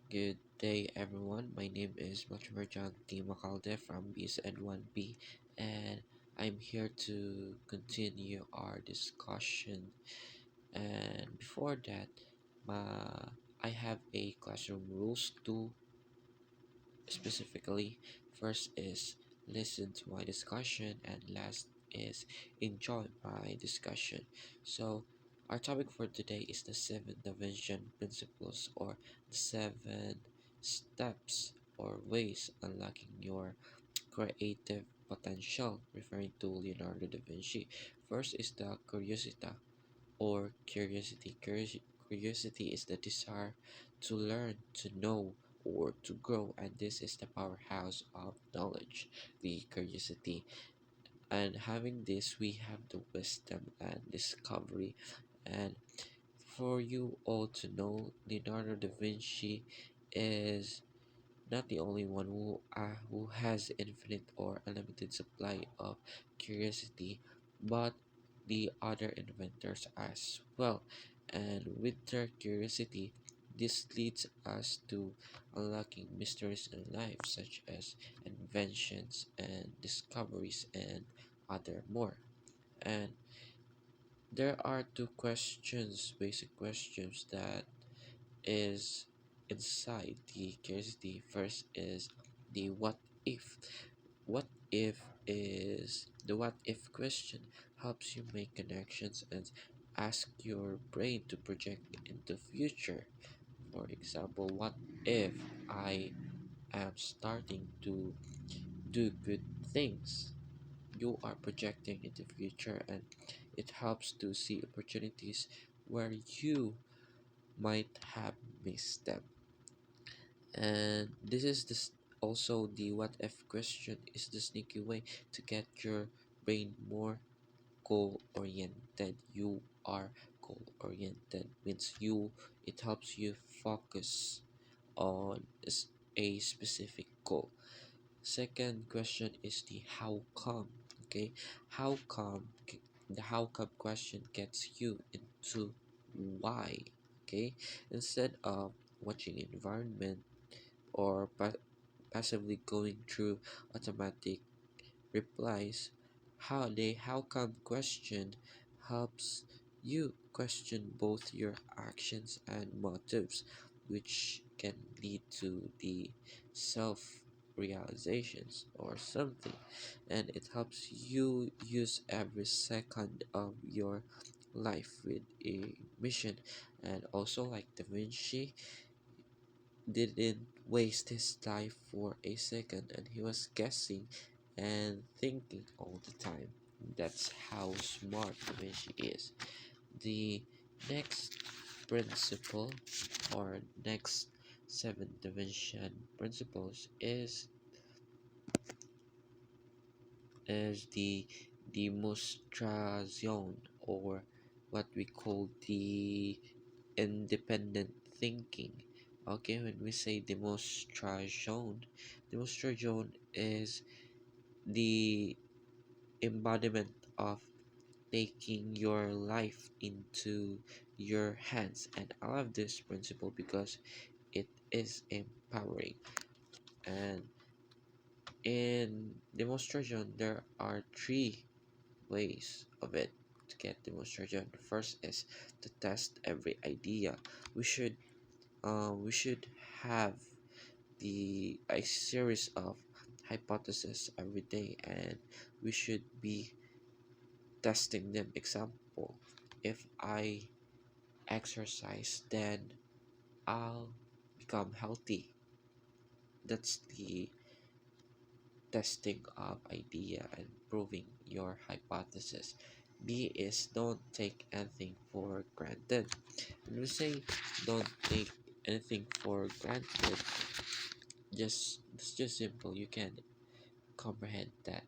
Good day, everyone. My name is Machimerjag T. Macalde from BSN1B, and I'm here to continue our discussion. And before that, I have a classroom rules to specifically. First is listen to my discussion, and last is enjoy my discussion. So, our topic for today is the seven division principles, or the seven steps or ways unlocking your creative potential, referring to Leonardo da Vinci. First is the curiosity or curiosity. Curiosity is the desire to learn, to know, or to grow, and this is the powerhouse of knowledge, the curiosity. And having this, we have the wisdom and discovery. And for you all to know, Leonardo da Vinci is not the only one who has infinite or unlimited supply of curiosity, but the other inventors as well. And with their curiosity, this leads us to unlocking mysteries in life, such as inventions and discoveries and other more. And there are two questions, basic questions that is inside the curiosity. First is the what if. What if is the what if question helps you make connections and ask your brain to project into future. For example, what if I am starting to do good things? You are projecting into future, and it helps to see opportunities where you might have missed them. And this is also the what if question is the sneaky way to get your brain more goal oriented. You are goal oriented means you it helps you focus on a specific goal. Second question is the how come. Okay, how come the how come question gets you into why. Okay, instead of watching environment or passively going through automatic replies, how come question helps you question both your actions and motives, which can lead to the self realizations or something. And it helps you use every second of your life with a mission. And also, like Da Vinci didn't waste his life for a second, and he was guessing and thinking all the time. That's how smart Da Vinci is. The next principle, or next seven Da Vinci principles, is the demonstration, or what we call the independent thinking. Okay, when we say demonstration is the embodiment of taking your life into your hands. And I love this principle because it is empowering. And in demonstration, there are three ways of it to get demonstration. The first is to test every idea. We should have a series of hypotheses every day, and we should be testing them. Example, if I exercise, then I'll become healthy. That's the testing of idea and proving your hypothesis. B is don't take anything for granted. When we say don't take anything for granted, it's just simple. You can comprehend that.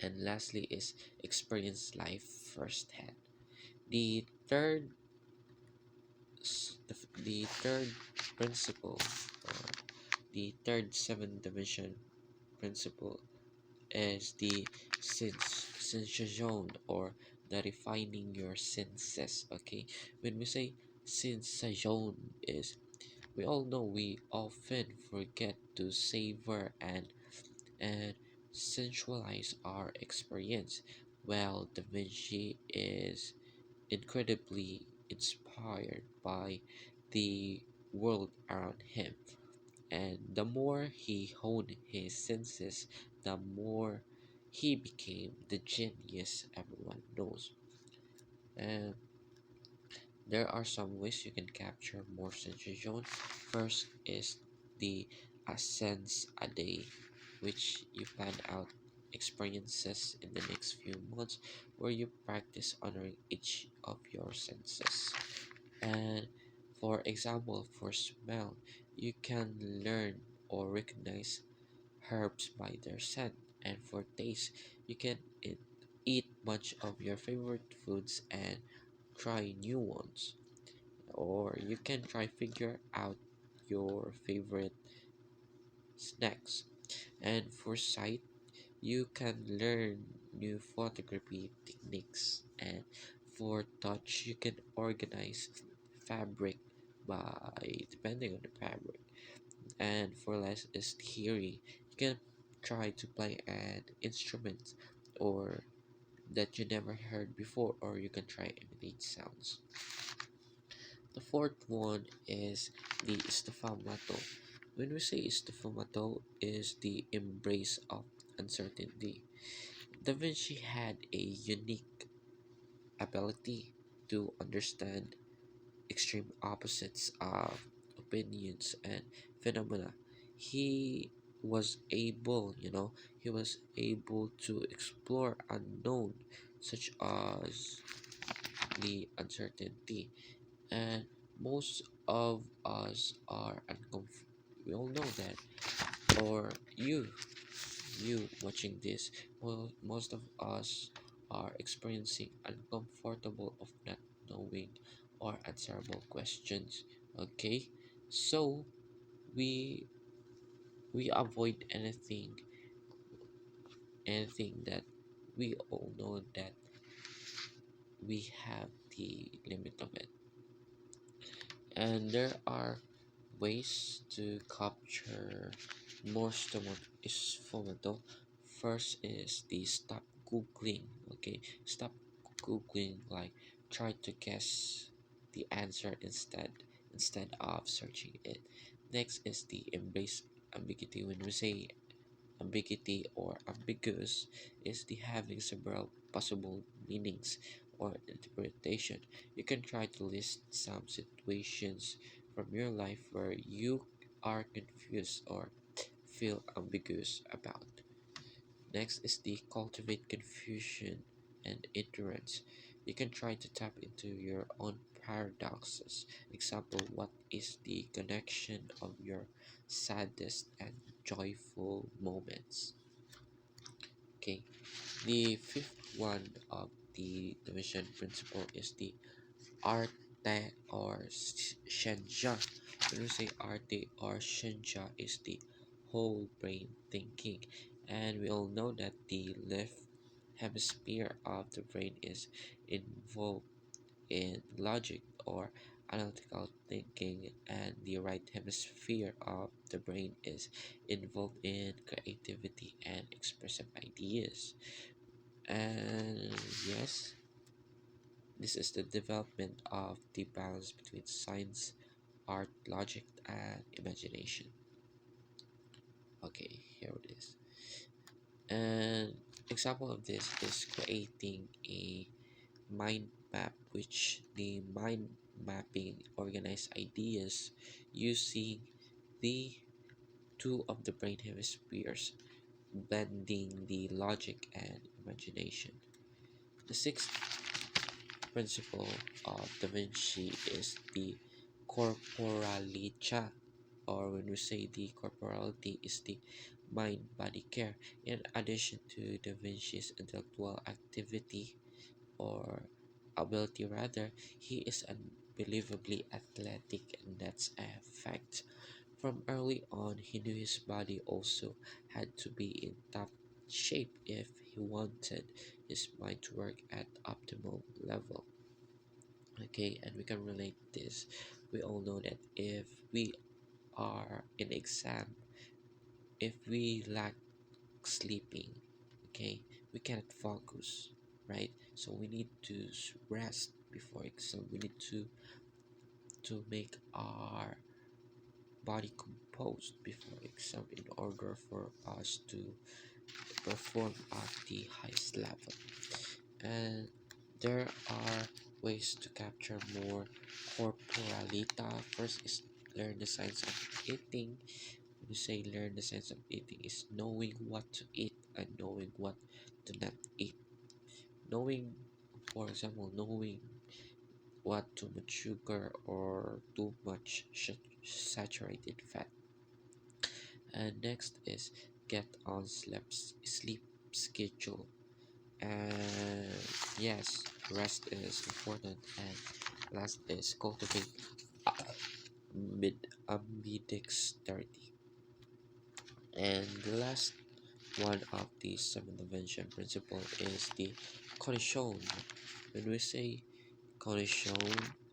And lastly is experience life firsthand. The third the third principle, or the third seven division principle, is the sensation, or the refining your senses. Okay, when we say sensation is we all know we often forget to savor and sensualize our experience. Well, Da Vinci is incredibly inspired by the world around him, and the more he honed his senses, the more he became the genius everyone knows. And there are some ways you can capture more sensation. First is the Ascends a day, which you plan out experiences in the next few months where you practice honoring each of your senses. And for example, for smell, you can learn or recognize herbs by their scent. And for taste, you can eat much of your favorite foods and try new ones. Or you can try figure out your favorite snacks. And for sight, you can learn new photography techniques. And for touch, you can organize fabric by depending on the fabric. And for less is theory, you can try to play an instrument or that you never heard before, or you can try imitate sounds. The fourth one is the sfumato. When we say sfumato is the embrace of uncertainty. Da Vinci had a unique ability to understand extreme opposites of opinions and phenomena. He was he was able to explore unknown such as the uncertainty, and most of us are uncomfortable. We all know that, or you watching this, well, most of us are experiencing uncomfortable of not knowing or answerable questions. Okay, so we we avoid anything that we all know that we have the limit of it. And there are ways to capture more sfumato. First is the stop googling. Okay, stop googling. Like try to guess the answer instead of searching it. Next is the embrace ambiguity. When we say ambiguity or ambiguous, is the having several possible meanings or interpretation. You can try to list some situations from your life where you are confused or feel ambiguous about. Next is the cultivate confusion and ignorance. You can try to tap into your own paradoxes. Example, what is the connection of your saddest and joyful moments? Okay, the fifth one of the division principle is the arte or shenja. When we say arte or shenja is the whole brain thinking, and we all know that the left hemisphere of the brain is involved in logic or analytical thinking, and the right hemisphere of the brain is involved in creativity and expressive ideas. And yes, this is the development of the balance between science, art, logic, and imagination. Okay, here it is. An example of this is creating a mind map, which the mind mapping organize ideas using the two of the brain hemispheres, blending the logic and imagination. The sixth principle of Da Vinci is the corporality, or when we say the corporality is the mind body care. In addition to Da Vinci's intellectual activity or ability, rather, he is unbelievably athletic, and that's a fact. From early on, he knew his body also had to be in top shape if he wanted his mind to work at optimal level. Okay, and we can relate this. We all know that if we are in exam, if we lack sleeping, okay, we cannot focus, right? So we need to rest before exam. We need to make our body composed before exam in order for us to perform at the highest level. And there are ways to capture more corporalita. First is learn the science of eating. When you say learn the science of eating, is knowing what to eat and knowing what to not eat. Knowing, for example, knowing what too much sugar or too much saturated fat. And next is get on sleep schedule. And yes, rest is important. And last is cultivate uh, ambidexterity. And the last one of the seven dimension principle is the condition. When we say condition,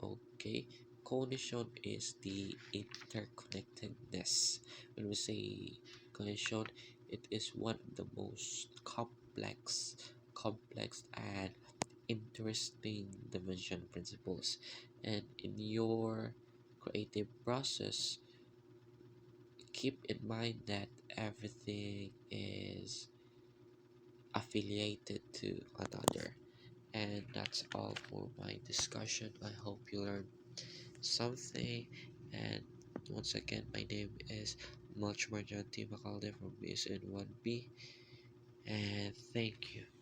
okay, condition is the interconnectedness. When we say condition, it is one of the most complex and interesting dimension principles. And in your creative process, keep in mind that everything is affiliated to another. And that's all for my discussion. I hope you learned something. And once again, my name is Mulch Marjanti Macalde from BSN 1B. And thank you.